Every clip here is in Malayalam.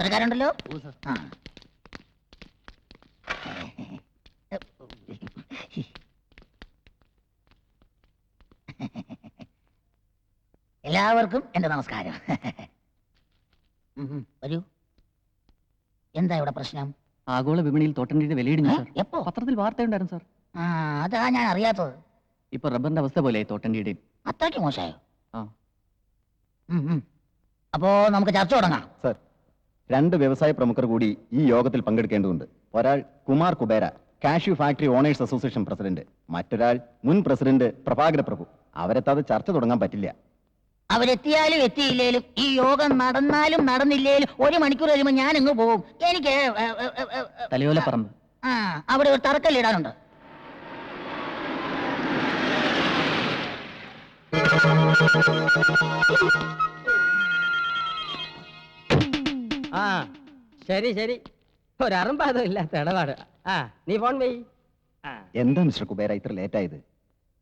പത്രക്കാരുണ്ടല്ലോ. എല്ലാവർക്കും എന്റെ നമസ്കാരം. വരൂ. എന്താ ഇവിടെ പ്രശ്നം? ആഗോള വിപണിയിൽ തോട്ടണ്ടിയുടെ വിലയിടിഞ്ഞു സാർ. എപ്പോ? പത്രത്തിൽ വാർത്തയുണ്ടായിരുന്നു സാർ. അതാ ഞാൻ അറിയാത്തത്. ഇപ്പൊ റബ്ബറിന്റെ അവസ്ഥ പോലെയായി തോട്ടണ്ടിയുടെയും. അത്രയ്ക്ക് മോശമായോ? ആ. അപ്പോ നമുക്ക് ചർച്ച തുടങ്ങാം. സർ, 2 വ്യവസായ പ്രമുഖർ കൂടി ഈ യോഗത്തിൽ പങ്കെടുക്കേണ്ടതുണ്ട്. ഒരാൾ Kumar Kubera, cashew factory owners association president. മറ്റൊരാൾ മുൻ പ്രസിഡന്റ് പ്രഭാകര പ്രഭു. അവരെത്താതെ ചർച്ച തുടങ്ങാൻ പറ്റില്ല. അവരെത്തിയാലും എത്തിയില്ലേലും ഈ യോഗം നടന്നാലും നടന്നില്ലേലും 1 മണിക്കൂർ കഴിയുമ്പോൾ ഞാൻ അങ്ങ് പോകും. എനിക്ക് തലയോലപ്പറമ്പ്. അവിടെ ഒരു തറക്കല്ലിടാനുണ്ട്. ശരി ശരി, ഒരറുമ്പാതം ഇല്ലാത്ത ഇടപാട്. നീ ഫോൺ വെയ്. എന്താ മിസ്റ്റർ കുബേര ഇത്ര ലേറ്റ് ആയത്?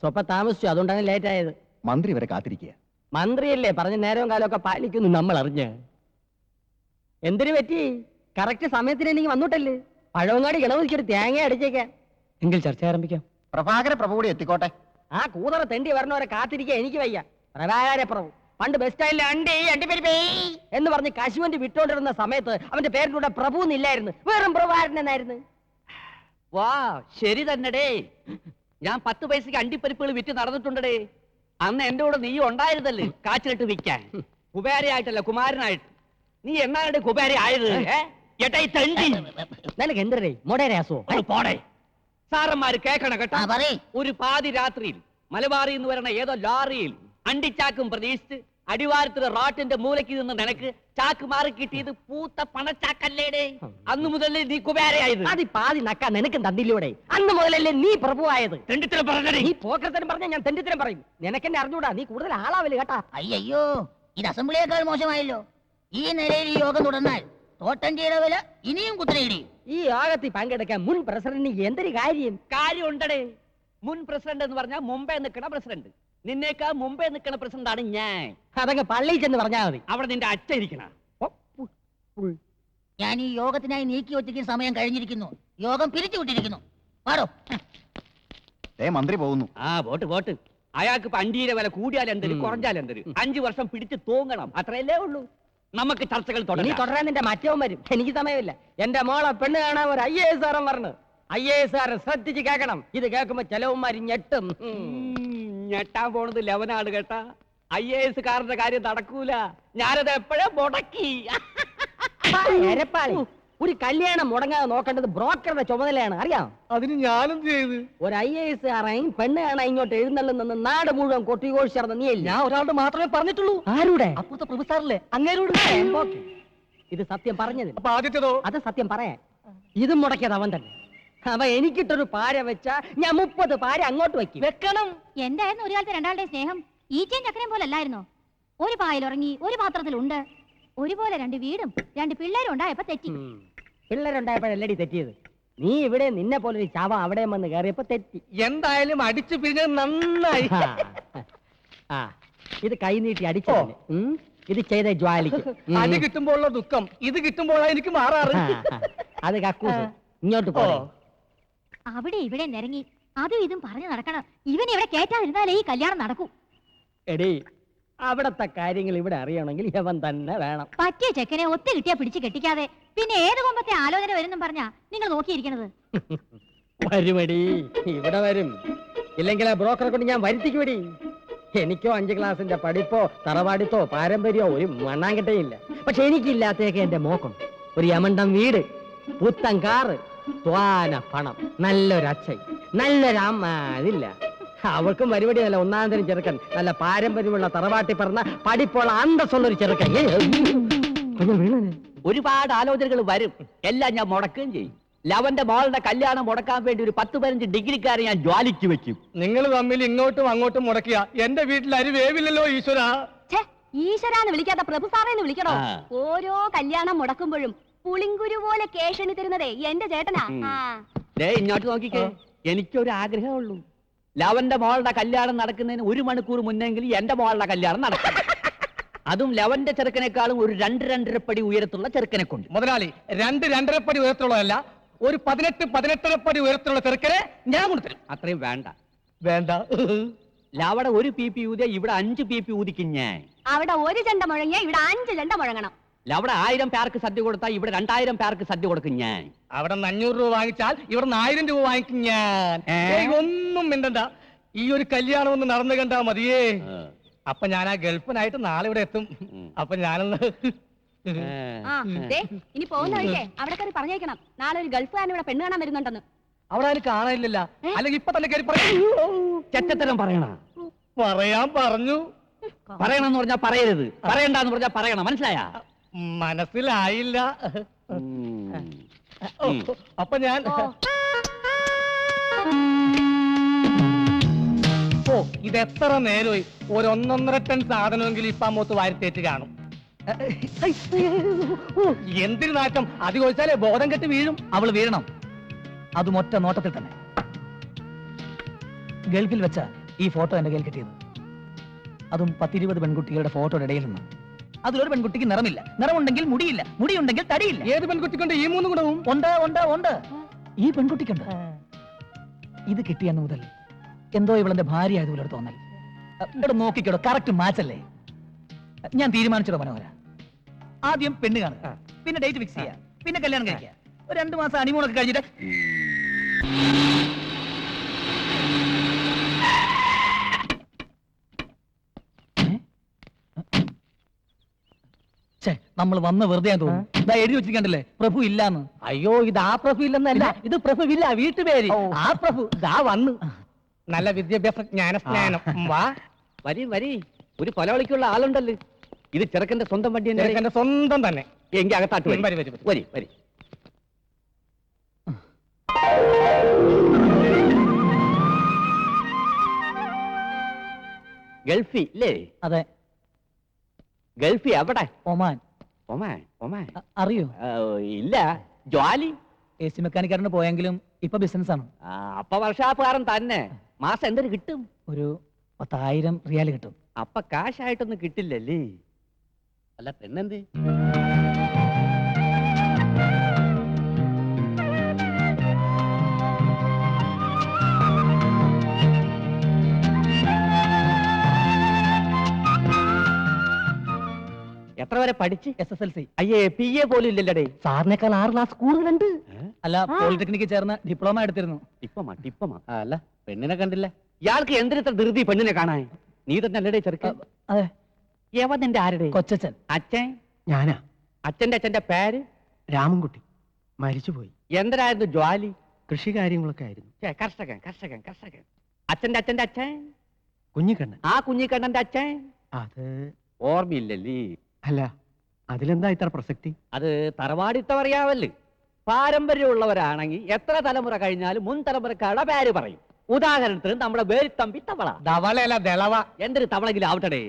സ്വപ്പം താമസിച്ചു, അതുകൊണ്ടാണ് ലേറ്റ് ആയത്. മന്ത്രി വരെ കാത്തിരിക്കുക. മന്ത്രിയല്ലേ പറഞ്ഞ നേരവും കാലമൊക്കെ പാലിക്കുന്നു നമ്മൾ അറിഞ്ഞ്. എന്തിനു പറ്റി? കറക്റ്റ് സമയത്തിന് എനിക്ക് വന്നോട്ടല്ലേ. പഴവങ്ങാടി ഗണപതിക്കൊരു തേങ്ങ അടിച്ചേക്കാം. എങ്കിൽ ചർച്ച ആരംഭിക്കാം. പ്രഭാകര പ്രഭു കൂടി എത്തിക്കോട്ടെ. ആ കൂതറ തെണ്ടി വരണവരെ കാത്തിരിക്കാൻ എനിക്ക് വയ്യ. പ്രഭാകര പ്രഭു പണ്ട് ബസ് സ്റ്റാൻഡിൽ എന്ന് പറഞ്ഞ് കശുവണ്ടി വിട്ടോണ്ടിരുന്ന സമയത്ത് അവന്റെ പേരിന്റെ കൂടെ പ്രഭു എന്നില്ലായിരുന്നു, വെറും പ്രഭാകരൻ എന്നായിരുന്നു. വാ, ശരി തന്നെടേ. ഞാൻ 10 പൈസക്ക് അണ്ടിപ്പരിപ്പുകൾ വിറ്റ് നടന്നിട്ടുണ്ടേ. അന്ന് എന്റെ കൂടെ നീ ഉണ്ടായിരുന്നല്ലേ കാച്ചിലിട്ട് വിൽക്കാൻ. കുബേരയായിട്ടല്ല, കുമാരനായിട്ട്. നീ എന്നാണ് കുബേര ആയത്? നിനക്ക് എന്തരേ മൊടേരാസോ? പോടെ. സാറന്മാര് കേക്കണം കേട്ടോ. ഒരു പാതി രാത്രിയിൽ മലബാറിൽ നിന്ന് വരണ ഏതോ ലോറിയിൽ അണ്ടിച്ചാക്കും പ്രതീക്ഷിച്ച് അടിവാരത്തിലെ റോട്ടിന്റെ മൂലയ്ക്ക് നിന്ന് നിനക്ക് ചാക്ക് മാറി കിട്ടിയത് പൂത്ത പണച്ചാക്കല്ലേടേ. അന്ന് മുതലേ നീ കുബേരയായത്. അത് പാതി നക്കാൻ നിനക്ക് തന്നില്ലൂടെ? അന്ന് മുതലല്ലേ നീ പ്രഭുവായത്? തെണ്ടിത്തരം പറഞ്ഞേ. നീ പോക്കരത്തരം പറഞ്ഞ ഞാൻ തെണ്ടിത്തരം പറയും. നിനക്കെന്നെ അറിഞ്ഞൂടാ, നീ കൂടുതൽ ആളാവില്ല കേട്ടാ. അയ്യോ, ഇത് അസംബ്ലിയേക്കാൾ മോശമായല്ലോ. ഈ നിലയിൽ ഈ യോഗം തുടർന്നാൽ തോട്ടഞ്ചിയുടെ വില ഇനിയും കുത്തനെയിടിയും. ഈ യോഗത്തിൽ പങ്കെടുക്കാൻ മുൻ പ്രസിഡന്റിന് എന്തൊരു കാര്യം ഉണ്ടടേ. മുൻ പ്രസിഡന്റ് എന്ന് പറഞ്ഞാൽ മുമ്പേ നിൽക്കണ പ്രസിഡന്റ്. നിന്നേക്കാ മുമ്പേ നിൽക്കണ പ്രസിഡന്റ് ആണ് ഞാൻ. അതങ്ങ് പള്ളിയിൽ ചെന്ന് പറഞ്ഞാൽ മതി. അവിടെ നിന്റെ അച്ഛൻ ഇരിക്കണ. ഞാൻ ഈ യോഗത്തിനായി നീക്കി വെച്ചിരിക്കുന്ന സമയം കഴിഞ്ഞിരിക്കുന്നു. യോഗം പിരിച്ചുവിട്ടിരിക്കുന്നു. പാടോ. മന്ത്രി പോകുന്നു. വോട്ട്. അയാൾക്ക് പണ്ടിയുടെ വില കൂടിയാൽ എന്തൊരു കുറഞ്ഞാൽ എന്തൊരു 5 വർഷം പിടിച്ച് തൂങ്ങണം, അത്രയല്ലേ ഉള്ളൂ. നമുക്ക് ചർച്ചകൾ തുടരാൻ നിന്റെ മറ്റവും വരും. എനിക്ക് സമയമില്ല. എന്റെ മോളെ പെണ്ണ് കാണാൻ ഒരു IAS കാരൻ പറഞ്ഞു. IAS കാരൻ ശ്രദ്ധിച്ച് കേൾക്കണം. ഇത് കേൾക്കുമ്പോ ചെലവുമാരി ഞെട്ടും. ഞെട്ടാൻ പോണത് ലവനാണ് കേട്ടാ. IAS കാരന്റെ കാര്യം നടക്കൂല. ഞാനത് എപ്പോഴേ മുടക്കി. ഒരു കല്യാണം മുടങ്ങാതെ നോക്കേണ്ടത് ബ്രോക്കറുടെ ചുമതലയാണ്, അറിയാം. അതിന് ഞാനെന്ത് ചെയ്ത്? ഒരു IAS കാരൻ പെണ്ണ് കാണാൻ ഇങ്ങോട്ട് എഴുന്നള്ളുന്ന നാട് മുഴുവൻ കൊട്ടിഘോഷിച്ചിരുന്ന നീയല്ല. ഞാൻ ഒരാളുടെ മാത്രമേ പറഞ്ഞിട്ടുള്ളൂ. ആരുടെ? അപ്പുറത്തെ പ്രൊഫസറിലെ അങ്ങേരോട്. ഇത് സത്യം പറഞ്ഞത്. അപ്പൊ ആദ്യത്തേതോ? അത് സത്യം പറയാൻ. ഇതും മുടക്കിയത് അവൻ തന്നെ. അവ എനിക്കിട്ടൊരു പാര വെച്ചാ ഞാൻ 30 പാര അങ്ങോട്ട് വെക്കണം. എന്തായിരുന്നു ഒരു കാലത്ത് രണ്ടാളുടെ സ്നേഹം? ഈച്ചയും ചക്കരയും പോലെ അല്ലായിരുന്നോ? ഒരു പായൽ ഉറങ്ങി, ഒരു പാത്രത്തിലുണ്ട്. ഒരുപോലെ 2 വീടും 2 പിള്ളേരും ഉണ്ടായപ്പോ തെറ്റി. പിള്ളേരുണ്ടായപ്പോഴല്ലടി തെറ്റിയത്. നീ ഇവിടെ നിന്നെ പോലൊരു ചാവ അവിടെ വന്ന് കയറിയപ്പോ തെറ്റി. എന്തായാലും അടിച്ചു പിരിഞ്ഞത് നന്നായി. ഇത് കൈ നീട്ടി അടിച്ചോ? ഇത് ചെയ്ത ജ്വാലിക്ക്. അടി കിട്ടുമ്പോഴുള്ള ദുഃഖം ഇത് കിട്ടുമ്പോഴാണ് എനിക്ക് മാറാറ്. അത് കക്കൂസ്. ഇങ്ങോട്ട് പോ. അവിടെ ഇവിടെ നിരങ്ങി അതും ഇതും പറഞ്ഞു നടക്കണം. ഇവൻ ഇവിടെ കേറ്റാതിരുന്നാലേ ഈ കല്യാണം നടക്കൂ. എടീ, അവിടത്തെ കാര്യങ്ങൾ ഇവിടെ അറിയണമെങ്കിൽ ഇവൻ തന്നെ വേണം. പറ്റിയ ചെക്കനെ ഒത്തു കിട്ടിയാ പിടിച്ച് കെട്ടിക്കാതെ പിന്നെ ഏത് കൊമ്പത്തെ ആലോചന വരും പറഞ്ഞാ നിങ്ങൾ നോക്കിയിരിക്കണത്. വരുമടി, ഇവിടെ വരും. ഇല്ലെങ്കിൽ ആ ബ്രോക്കറെ കൊണ്ട് ഞാൻ വരുത്തിക്കുമടി. എനിക്കോ 5 ക്ലാസിന്റെ പഠിപ്പോ തറവാടിത്തോ പാരമ്പര്യമോ ഒരു മണ്ണാങ്കട്ടയില്ല. പക്ഷെ എനിക്കില്ലാത്തേക്ക് എന്റെ മോക്കം. ഒരു യമണ്ടം വീട്, പുത്തൻ കാറ്, ത്വാന പണം, നല്ലൊരച്ഛൻ, നല്ലൊരമ്മ. അതില്ല. അവൾക്കും പരിപാടി നല്ല 1-ാം തരം ചെറുക്കൻ, നല്ല പാരമ്പര്യമുള്ള തറവാട്ടി പറഞ്ഞ പഠിപ്പുള്ള അന്തസ്സുള്ളൊരു ചെറുക്കൻ. ഒരുപാട് ആലോചനകൾ വരും. എല്ലാം ഞാൻ മുടക്കുകയും ചെയ്യും. ലവന്റെ മോളുടെ കല്യാണം മുടക്കാൻ വേണ്ടി ഒരു 10-15 ഡിഗ്രിക്കാരെ ഞാൻ ജ്വാലിക്ക് വെക്കും. നിങ്ങൾ തമ്മിൽ ഇങ്ങോട്ടും അങ്ങോട്ടും മുടക്കിയ എന്റെ വീട്ടിൽ അരി വേവില്ലല്ലോ ഈശ്വര. ഈശ്വരാന്ന് വിളിക്കാത്ത പ്രഭു സാറേന്ന് വിളിക്കണോ? ഓരോ കല്യാണം മുടക്കുമ്പോഴും പുളിങ്കുരു പോലെ കേഷണി തരുന്നതേ എന്റെ ചേട്ടനാ. ഇങ്ങോട്ട് നോക്കിക്കേ, എനിക്കൊരു ആഗ്രഹമുള്ളൂ. ലവന്റെ മോളുടെ കല്യാണം നടക്കുന്നതിന് 1 മണിക്കൂർ മുന്നെങ്കിൽ എന്റെ മോളുടെ കല്യാണം നടക്കും. അതും ലവന്റെ ചെറുക്കനേക്കാളും ഒരു 2-2.5 പടി ഉയരത്തുള്ള ചെറുക്കനെ കൊണ്ട്. മുതലാളി 2-2.5 പടി ഉയരത്തിലുള്ളതല്ല, ഒരു 18-18.5 പടി ഉയരത്തിലുള്ള ചെറുക്കനെ ഞാൻ കൊണ്ടുതരും. അത്രയും വേണ്ട. വേണ്ട. ലവടെ 1 PP ഊതിയ ഇവിടെ 5 PP ഊതിക്കും ഞാൻ. അവിടെ 1 ചെണ്ട മുഴങ്ങിയ ഇവിടെ 5 ചെണ്ട മുഴങ്ങണം. ലവടെ 1000 പേർക്ക് സദ്യ കൊടുത്താൽ ഇവിടെ 2000 പേർക്ക് സദ്യ കൊടുക്കും ഞാൻ. അവിടെ 500 രൂപ വാങ്ങിച്ചാൽ ഇവിടെ 1000 രൂപ വാങ്ങിക്കും ഞാൻ. ഒന്നും മിണ്ടണ്ട, ഈ ഒരു കല്യാണം ഒന്ന് നടന്നു കണ്ടാ മതിയേ. അപ്പൊ ഞാൻ ആ ഗൾഫിനായിട്ട് നാളെ ഇവിടെ എത്തും. അപ്പൊ ഞാനൊന്ന് ഇനി പോകുന്ന വഴിക്കേ അവിടെ കയറി പറഞ്ഞേക്കണം, നാളെ ഒരു ഗൾഫുകാരൻ ഇവിടെ പെണ്ണ് കാണാൻ വരുന്നുണ്ടെന്ന്. അവിടെ അതിന് കാണാനില്ല, അല്ലെങ്കിൽ ഇപ്പൊ തന്നെ കയറി ചെറ്റത്തരം പറയണ. പറയാൻ പറഞ്ഞു. പറയണമെന്ന് പറഞ്ഞാ പറയരുത്, പറയണ്ടെന്ന് പറഞ്ഞാ പറയണം. മനസ്സിലായ? മനസ്സിലായില്ല. അപ്പൊ ഞാൻ ഇത് എത്ര നേരമായി, ഒരു 1.5 ടൺ സാധനമെങ്കിലും ഇപ്പൊ അമ്മൂത്ത് വാരിത്തേറ്റ് കാണും. എന്തിനു നാറ്റം, അത് ചോദിച്ചാലേ ബോധം കെട്ട് വീഴും. അവള് വീഴണം, അതും ഒറ്റ നോട്ടത്തിൽ തന്നെ. ഗൾഫിൽ വെച്ച ഈ ഫോട്ടോ എന്റെ കയ്യിൽ കിട്ടിയത്, അതും 10-20 പെൺകുട്ടികളുടെ ഫോട്ടോയുടെ ഇടയിൽ നിന്ന്. അതിലൊരു പെൺകുട്ടിക്ക് നിറമില്ല, നിറമുണ്ടെങ്കിൽ മുടിയില്ല, മുടിയുണ്ടെങ്കിൽ തടിയില്ല. ഏത് പെൺകുട്ടിക്കൊണ്ട് ഈ 3 ഗുണവും? ഉണ്ട് ഉണ്ട് ഉണ്ട്, ഈ പെൺകുട്ടിക്കുണ്ട്. ഇത് കിട്ടിയെന്ന് മുതൽ എന്തോ ഇവളെന്റെ ഭാര്യ ആയതുപോലെ ഒരു തോന്നൽ. ഇവിടെ നോക്കിക്കോടോ, കറക്റ്റ് മാച്ചല്ലേ? ഞാൻ തീരുമാനിച്ചോ മനോഹര, ആദ്യം പെണ്ണ് കാണുക, പിന്നെ ഡേറ്റ് ഫിക്സ് ചെയ്യുക, പിന്നെ കല്യാണം കഴിക്കുക. ഒരു 2 മാസം ഹണിമൂണൊക്കെ കഴിഞ്ഞിട്ട് നമ്മൾ വന്ന് വെറുതെ തോന്നുന്നു. ഇതാ എഴുതി വെച്ചിരിക്കണ്ടല്ലേ, പ്രഭു ഇല്ലാന്ന്. അയ്യോ, ഇത് ആ പ്രഭു ഇല്ലെന്നല്ല, ഇത് പ്രഭുവില്ല, വീട്ടുപേര്. ആ പ്രഭു ദാ വന്നു. നല്ല വിദ്യാഭ്യാസ ജ്ഞാനസ്നാനം. വാ വരി വരി, ഒരു കൊലവിളിക്കുള്ള ആളുണ്ടല്ലോ. ഇത് ചെറുക്കന്റെ സ്വന്തം വണ്ടി തന്നെ. എന്റെ സ്വന്തം തന്നെ. എങ്കിൽ അകത്താട്ട് വരി. വരി, വരി, വരി. വരി വരി. ഗൾഫി അല്ലേ? അതെ. ഗൾഫി എവിടെ? ഒമാൻ. ഒമാൻ? ഒമാൻ അറിയോ? ഇല്ല. ജോലി AC മെക്കാനിക്കാരന് പോയെങ്കിലും ഇപ്പൊ ബിസിനസ് ആണ്. അപ്പൊ വർഷാപ്പുകാരൻ തന്നെ. മാസം എന്തൊരു കിട്ടും? ഒരു 10,000 റിയാൽ കിട്ടും. അപ്പൊ കാശായിട്ടൊന്നും കിട്ടില്ലല്ലേ? അല്ല പെണ്ണെന്ത്? എത്ര വരെ പഠിച്ച്? SSLC. അയ്യേ, PA പോലും ഇല്ലല്ലേ? സാറിനേക്കാൾ 6 ക്ലാസ് കൂടുതലുണ്ട്. അല്ല, പോളിടെക്നിക്ക് ചേർന്ന് ഡിപ്ലോമ എടുത്തിരുന്നു. ടിപ്പമാ. അല്ല പെണ്ണിനെ കണ്ടില്ല. ഇയാൾക്ക് എന്തിനത്ര ധൃതി പെണ്ണിനെ കാണാൻ? നീ തന്നെ അല്ലടേ ചെറുക്കൻ? അതെ. യവൻ നിന്റെ ആരുടെ? കൊച്ചച്ഛൻ. അച്ഛൻ? ഞാനാ. അച്ഛന്റെ പേര്? രാമൻകുട്ടി. മരിച്ചുപോയി. എന്തരായിരുന്നു ജോലി? കൃഷി കാര്യങ്ങളൊക്കെ ആയിരുന്നു. കർഷകൻ. അച്ഛന്റെ അച്ഛൻ? കുഞ്ഞിക്കണ്ണൻ. ആ കുഞ്ഞിക്കണ്ണന്റെ അച്ഛൻ? അത് ഓർമ്മയില്ലല്ലേ? അല്ല, അതിലെന്താ ഇത്ര പ്രസക്തി? അത് തറവാടിത്തം അറിയാവല്ലേ? പാരമ്പര്യമുള്ളവരാണെങ്കിൽ എത്ര തലമുറ കഴിഞ്ഞാലും മുൻ തലമുറക്കാരുടെ പേര് പറയും. ഉദാഹരണത്തിന് നമ്മുടെ വേരിത്തമ്പി തവള. ധവളയല്ല, ദളവ. എന്തൊരു തവളെങ്കിലും ആവട്ടെ.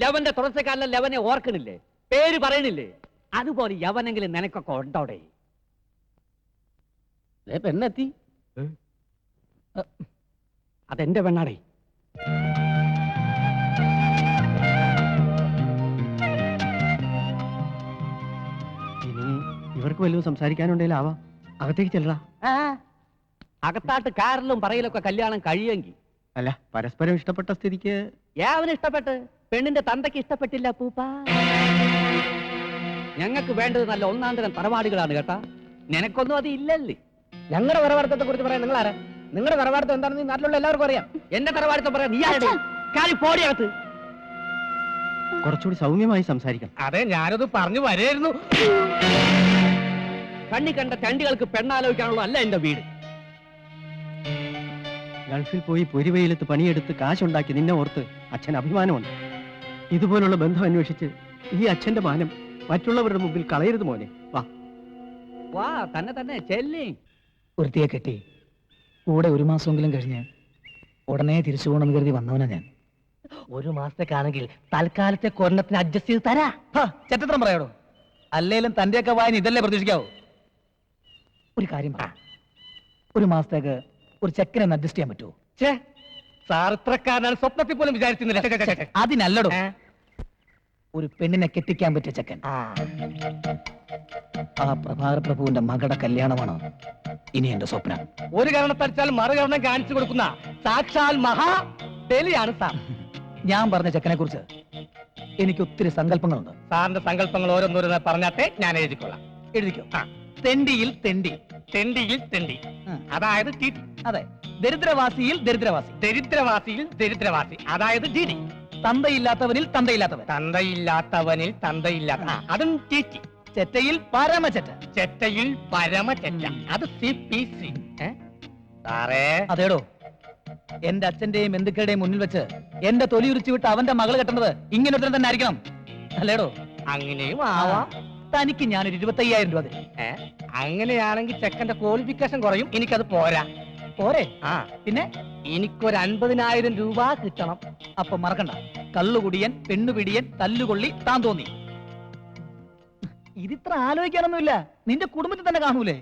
ലവന്റെ തുടർച്ചക്കാരനെ ലവനെ ഓർക്കണില്ലേ? പേര് പറയണില്ലേ? അതുപോലെ യവനെങ്കിലും നിനക്കൊക്കെ ഉണ്ടോടെ? പെണ്ണെത്തി. അതെന്റെ പെണ്ണാടേ. ഇനി ഇവർക്ക് വല്ലതും സംസാരിക്കാനുണ്ടെങ്കിൽ ആവാ. അകത്തേക്ക് ചെല്ലടാ. അകത്താട്ട് കാറിലും പറയലൊക്കെ കല്യാണം കഴിയെങ്കിൽ. അല്ല, പരസ്പരം ഇഷ്ടപ്പെട്ട സ്ഥിതിക്ക്. യാവന് ഇഷ്ടപ്പെട്ട്, പെണ്ണിന്റെ തന്തയ്ക്ക് ഇഷ്ടപ്പെട്ടില്ല പൂപ്പ. ഞങ്ങൾക്ക് വേണ്ടത് നല്ല 1-ാം തരം തറവാടുകളാണ് കേട്ടാ. നിനക്കൊന്നും അത് ഇല്ലല്ലേ? ഞങ്ങളുടെ തറവാടത്തെ കുറിച്ച് പറയാൻ നിങ്ങൾ ആരാ? നിങ്ങളുടെ തറവാടത്തെ എന്താണെന്ന് ഈ നാട്ടിലുള്ള എല്ലാവർക്കും അറിയാം. എന്റെ തറവാടത്തെ പറയാം. നീ ആരുടെ? കാലി പോടിയകത്ത്. കുറച്ചുകൂടി സൗമ്യമായി സംസാരിക്കാം. അതെ, ഞാനത് പറഞ്ഞു വരായിരുന്നു. കണ്ണി കണ്ട ചണ്ടികൾക്ക് പെണ്ണാലോചിക്കാനുള്ള അല്ല എന്റെ വീട്. ഗൾഫിൽ പോയി പൊരിവെയിലത്ത് പണിയെടുത്ത് കാശുണ്ടാക്കി നിന്നെ ഓർത്ത് അച്ഛൻ അഭിമാനമുണ്ട്. ഇതുപോലുള്ള ബന്ധം അന്വേഷിച്ച് ഈ അച്ഛന്റെ മാനം മറ്റുള്ളവരുടെ മുമ്പിൽ കളയരുത് മോനെ. വാ വാ, തന്നെ ചെല്ലി. ഒരുത്തിയെ കെട്ടി കൂടെ 1 മാസമെങ്കിലും കഴിഞ്ഞ് ഉടനെ തിരിച്ചു പോകണമെന്ന് കരുതി വന്നവനാ ഞാൻ. 1 മാസത്തേക്കാണെങ്കിൽ തൽക്കാലത്തെ കൊരണത്തിന് അഡ്ജസ്റ്റ് ചെയ്ത് തരാ. ചെറ്റത്രം പറയാടോ. അല്ലേലും തന്റെയൊക്കെ വായന ഇതല്ലേ പ്രതീക്ഷിക്കാവൂ. ഒരു കാര്യം പറ, 1 മാസത്തേക്ക് ഒരു ചെക്കനെ അഡ്ജസ്റ്റ് ചെയ്യാൻ പറ്റുമോ? സാർ ഇത്രക്കാരനാണ് സ്വപ്നത്തിൽ പോലും വിചാരിച്ചിരുന്നില്ല. അതിനല്ലടോ. ഒരു പെണ്ണിനെ കെട്ടിക്കാൻ പറ്റിയ ചെക്കൻ. ആ പ്രഭാകര പ്രഭുവിന്റെ മകളുടെ കല്യാണമാണ് ഇനി എന്റെ സ്വപ്നം. ഒരു കാരണത്തടിച്ചാൽ മറുകരണം കാണിച്ചു കൊടുക്കുന്ന സാക്ഷാൽ മഹാ ബലിയാണ് സാർ. ഞാൻ പറഞ്ഞ ചെക്കനെ കുറിച്ച് എനിക്ക് ഒത്തിരി സങ്കല്പങ്ങളുണ്ട്. സാറിന്റെ സങ്കല്പങ്ങൾ ഓരോന്നോരോന്ന് പറഞ്ഞാട്ടെ, ഞാൻ എഴുതിക്കൊള്ളാം. എഴുതിക്കോ. തെണ്ടിയിൽ തെണ്ടി, തെണ്ടിയിൽ തെണ്ടി, അതായത് ടിടി. അതെ. ദരിദ്രവാസിയിൽ ദരിദ്രവാസി, ദരിദ്രവാസിയിൽ ദരിദ്രവാസി, അതായത് ഡിഡി. തന്തയില്ലാത്തവനിൽ തന്തയില്ലാത്തവൻ, തന്തയില്ലാത്തവനിൽ തന്തയില്ലാത്ത, അതും ടിടി. ചെറ്റയിൽ പരമചെറ്റ, ചെറ്റയിൽ പരമചെറ്റ, അത് CPC. സാറേ, അതേടോ. എന്റെ അച്ഛന്റെയും ബന്ധുക്കളുടെയും മുന്നിൽ വെച്ച് എന്റെ തൊലി ഉരിച്ചു വിട്ട് അവന്റെ മകള് കെട്ടുന്നത് ഇങ്ങനെ ഒരുത്തൻ തന്നെ ആയിരിക്കണം, അല്ലേടോ? അങ്ങനെയും ആവാം. തനിക്ക് ഞാനൊരു 25,000 രൂപ തരും. അങ്ങനെയാണെങ്കിൽ ചെക്കന്റെ ക്വാളിഫിക്കേഷൻ കുറയും, എനിക്കത് പോരാ. പോരെ? പിന്നെ എനിക്കൊരു 50,000 രൂപ കിട്ടണം. അപ്പൊ മറക്കണ്ട, കള്ളുകുടിയൻ, പെണ്ണുപിടിയൻ, തല്ലുകൊള്ളി, താൻ തോന്നി. ഇതിത്ര ആലോചിക്കാനൊന്നുമില്ല, നിന്റെ കുടുംബത്തിൽ തന്നെ കാണൂലേ?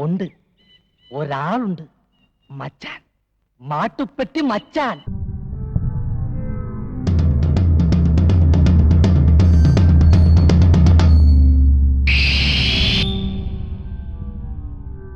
ഉണ്ട്, ഒരാളുണ്ട്, മച്ചാൻ, മാട്ടുപ്പെട്ടി മച്ചാൻ.